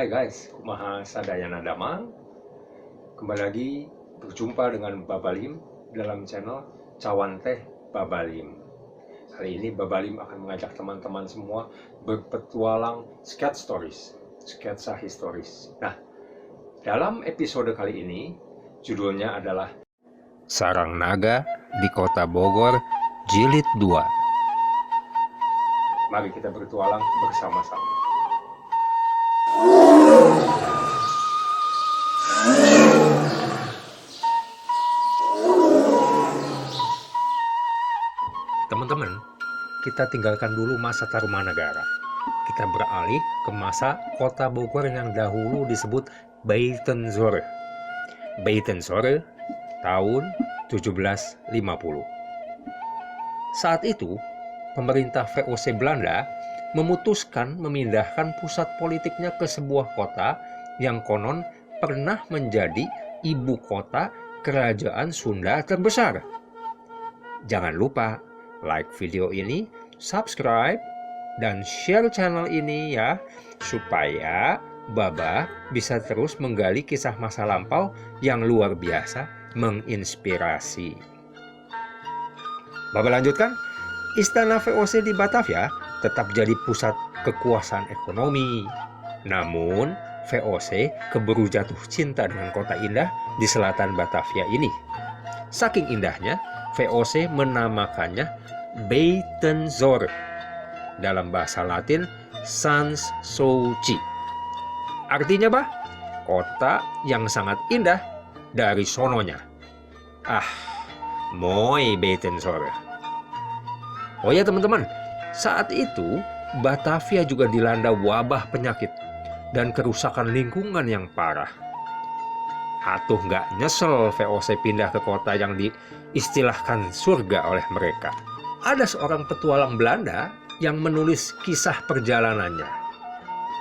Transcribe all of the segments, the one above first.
Hai guys, kumaha sadayana damang. Kembali lagi berjumpa dengan Babalim dalam channel Cawan Teh Babalim. Kali ini Babalim akan mengajak teman-teman semua berpetualang sketsa historis. Nah, dalam episode kali ini judulnya adalah Sarang Naga di Kota Bogor Jilid 2. Mari kita bertualang bersama-sama. Teman-teman, kita tinggalkan dulu masa Tarumanagara. Kita beralih ke masa Kota Bogor yang dahulu disebut Buitenzorg. Buitenzorg tahun 1750. Saat itu, pemerintah VOC Belanda memutuskan memindahkan pusat politiknya ke sebuah kota yang konon pernah menjadi ibu kota kerajaan Sunda terbesar. Jangan lupa like video ini, subscribe, dan share channel ini ya, supaya Baba bisa terus menggali kisah masa lampau yang luar biasa menginspirasi. Baba lanjutkan, Istana VOC di Batavia tetap jadi pusat kekuasaan ekonomi. Namun, VOC keburu jatuh cinta dengan kota indah di selatan Batavia ini. Saking indahnya, VOC menamakannya Buitenzorg. Dalam bahasa Latin, Sans Souci. Artinya apa? Kota yang sangat indah dari sononya. Mooi Buitenzorg. Oh ya teman-teman, saat itu Batavia juga dilanda wabah penyakit dan kerusakan lingkungan yang parah. Atuh nggak nyesel VOC pindah ke kota yang diistilahkan surga oleh mereka. Ada seorang petualang Belanda yang menulis kisah perjalanannya.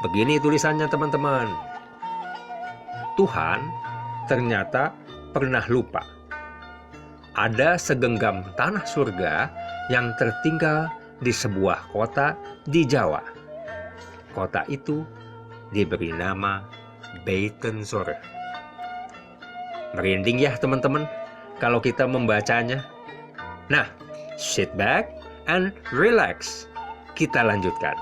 Begini tulisannya teman-teman. Tuhan ternyata pernah lupa. Ada segenggam tanah surga yang tertinggal di sebuah kota di Jawa. Kota itu diberi nama Buitenzorg. Merinding ya teman-teman kalau kita membacanya. Nah, sit back and relax. Kita lanjutkan.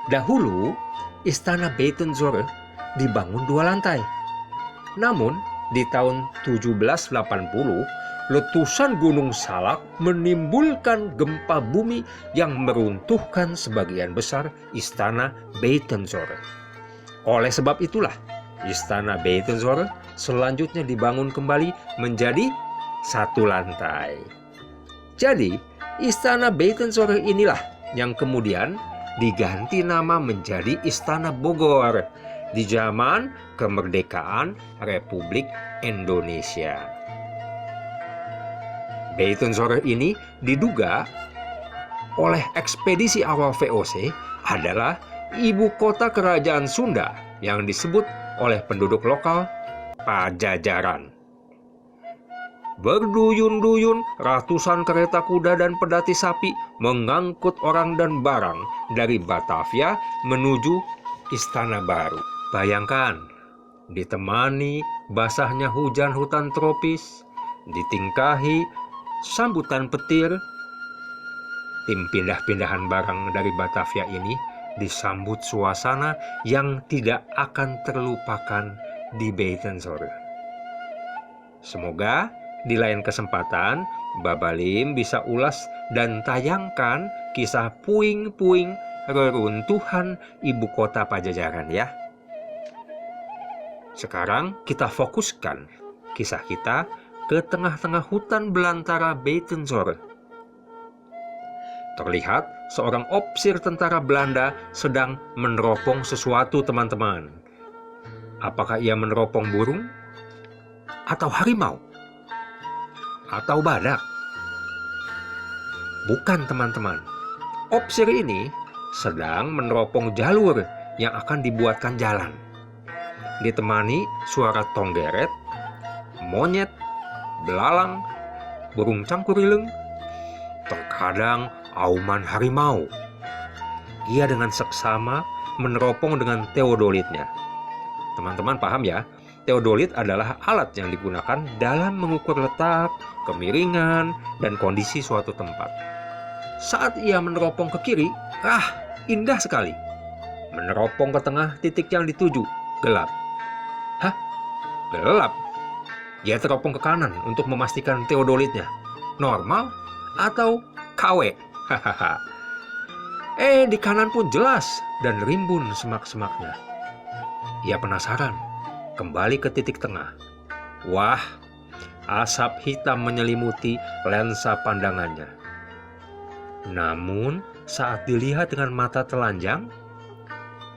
Dahulu, Istana Buitenzorg dibangun 2 lantai. Namun, di tahun 1780, letusan Gunung Salak menimbulkan gempa bumi yang meruntuhkan sebagian besar Istana Buitenzorg. Oleh sebab itulah, Istana Buitenzorg selanjutnya dibangun kembali menjadi 1 lantai. Jadi, Istana Buitenzorg inilah yang kemudian diganti nama menjadi Istana Bogor di zaman kemerdekaan Republik Indonesia. Buitenzorg ini diduga oleh ekspedisi awal VOC adalah ibu kota kerajaan Sunda yang disebut oleh penduduk lokal Pajajaran. Berduyun-duyun ratusan kereta kuda dan pedati sapi mengangkut orang dan barang dari Batavia menuju Istana Baru. Bayangkan, ditemani basahnya hujan hutan tropis, ditingkahi sambutan petir, tim pindah-pindahan barang dari Batavia ini disambut suasana yang tidak akan terlupakan di Buitenzorg. Semoga di lain kesempatan Babalim bisa ulas dan tayangkan kisah puing-puing reruntuhan ibu kota Pajajaran ya. Sekarang kita fokuskan kisah kita ke tengah-tengah hutan belantara Buitenzorg. Terlihat seorang opsir tentara Belanda sedang meneropong sesuatu teman-teman. Apakah ia meneropong burung? Atau harimau? Atau badak? Bukan teman-teman. Opsir ini sedang meneropong jalur yang akan dibuatkan jalan. Ditemani suara tonggeret, monyet, belalang, burung cangkurileng, terkadang auman harimau. Ia dengan seksama meneropong dengan teodolitnya. Teman-teman paham ya? Teodolit adalah alat yang digunakan dalam mengukur letak, kemiringan, dan kondisi suatu tempat. Saat ia meneropong ke kiri, indah sekali. Meneropong ke tengah titik yang dituju, gelap. Hah? Gelap? Dia teropong ke kanan untuk memastikan teodolitnya normal atau KW. Hahaha. Di kanan pun jelas dan rimbun semak-semaknya. Ia penasaran, kembali ke titik tengah. Wah, asap hitam menyelimuti lensa pandangannya. Namun, saat dilihat dengan mata telanjang,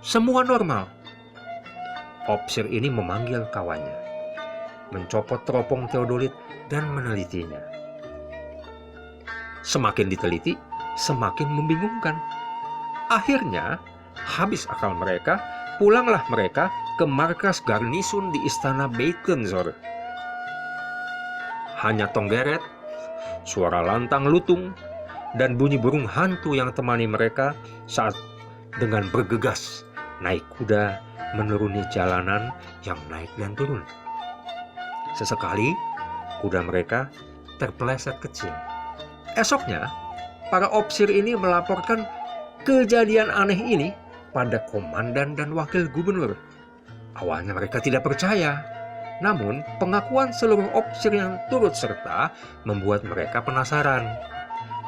semua normal. Opsir ini memanggil kawannya, mencopot teropong teodolit dan menelitinya. Semakin diteliti, semakin membingungkan. Akhirnya, habis akal mereka, pulanglah mereka ke markas garnisun di istana Beitenzor. Hanya tonggeret, suara lantang lutung, dan bunyi burung hantu yang temani mereka saat dengan bergegas naik kuda menuruni jalanan yang naik dan turun. Sesekali, kuda mereka terpeleset kecil. Esoknya, para opsir ini melaporkan kejadian aneh ini pada komandan dan wakil gubernur. Awalnya mereka tidak percaya, namun pengakuan seluruh opsir yang turut serta membuat mereka penasaran.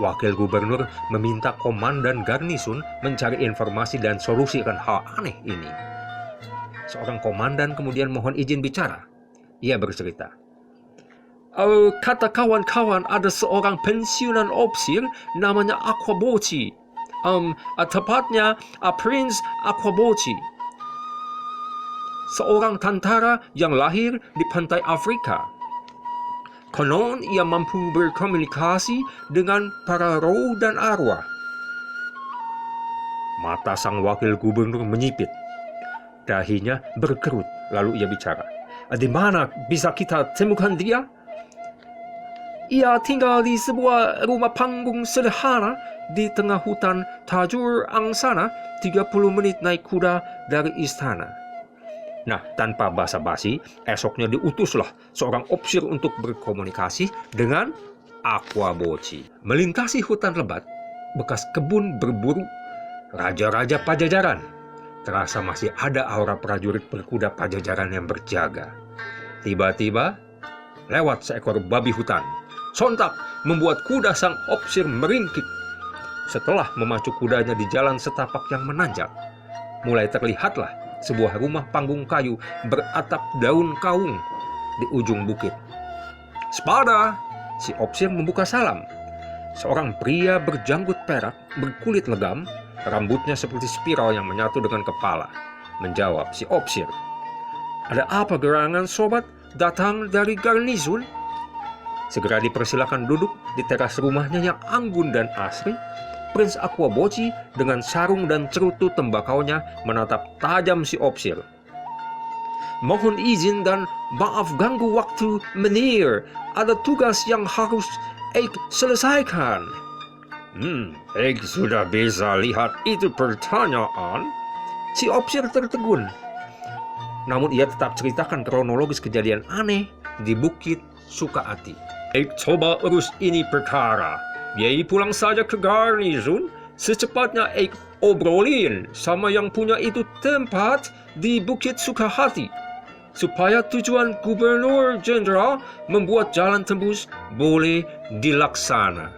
Wakil gubernur meminta komandan garnisun mencari informasi dan solusi akan hal aneh ini. Seorang komandan kemudian mohon izin bicara. Ia bercerita, kata kawan-kawan ada seorang pensiunan opsir namanya Aquaboci. Tepatnya Prince Aquaboci. Seorang tentara yang lahir di pantai Afrika. Konon ia mampu berkomunikasi dengan para roh dan arwah. Mata sang wakil gubernur menyipit. Dahinya berkerut, lalu ia bicara. Di mana bisa kita temukan dia? Ia tinggal di sebuah rumah panggung sederhana di tengah hutan Tajur Angsana, 30 menit naik kuda dari istana. Nah, tanpa basa-basi, esoknya diutuslah seorang opsir untuk berkomunikasi dengan Aquaboci. Melintasi hutan lebat, bekas kebun berburu, raja-raja Pajajaran. Terasa masih ada aura prajurit berkuda Pajajaran yang berjaga. Tiba-tiba, lewat seekor babi hutan. Sontak membuat kuda sang opsir meringkik. Setelah memacu kudanya di jalan setapak yang menanjak, mulai terlihatlah sebuah rumah panggung kayu beratap daun kaung di ujung bukit. Sepada, si opsir membuka salam. Seorang pria berjanggut perak, berkulit legam, rambutnya seperti spiral yang menyatu dengan kepala. Menjawab si opsir, ada apa gerangan sobat datang dari garnisun? Segera dipersilakan duduk di teras rumahnya yang anggun dan asri. Prince Aquaboci dengan sarung dan cerutu tembakaunya menatap tajam si opsir. Mohon izin dan maaf ganggu waktu menir. Ada tugas yang harus Eik selesaikan. Eik sudah bisa lihat itu pertanyaan. Si opsir tertegun. Namun ia tetap ceritakan kronologis kejadian aneh di Bukit Sukaati. Eik coba urus ini perkara. Yei pulang saja ke garnisun, secepatnya Eik obrolin sama yang punya itu tempat di Bukit Sukahati, supaya tujuan Gubernur Jenderal membuat jalan tembus boleh dilaksana.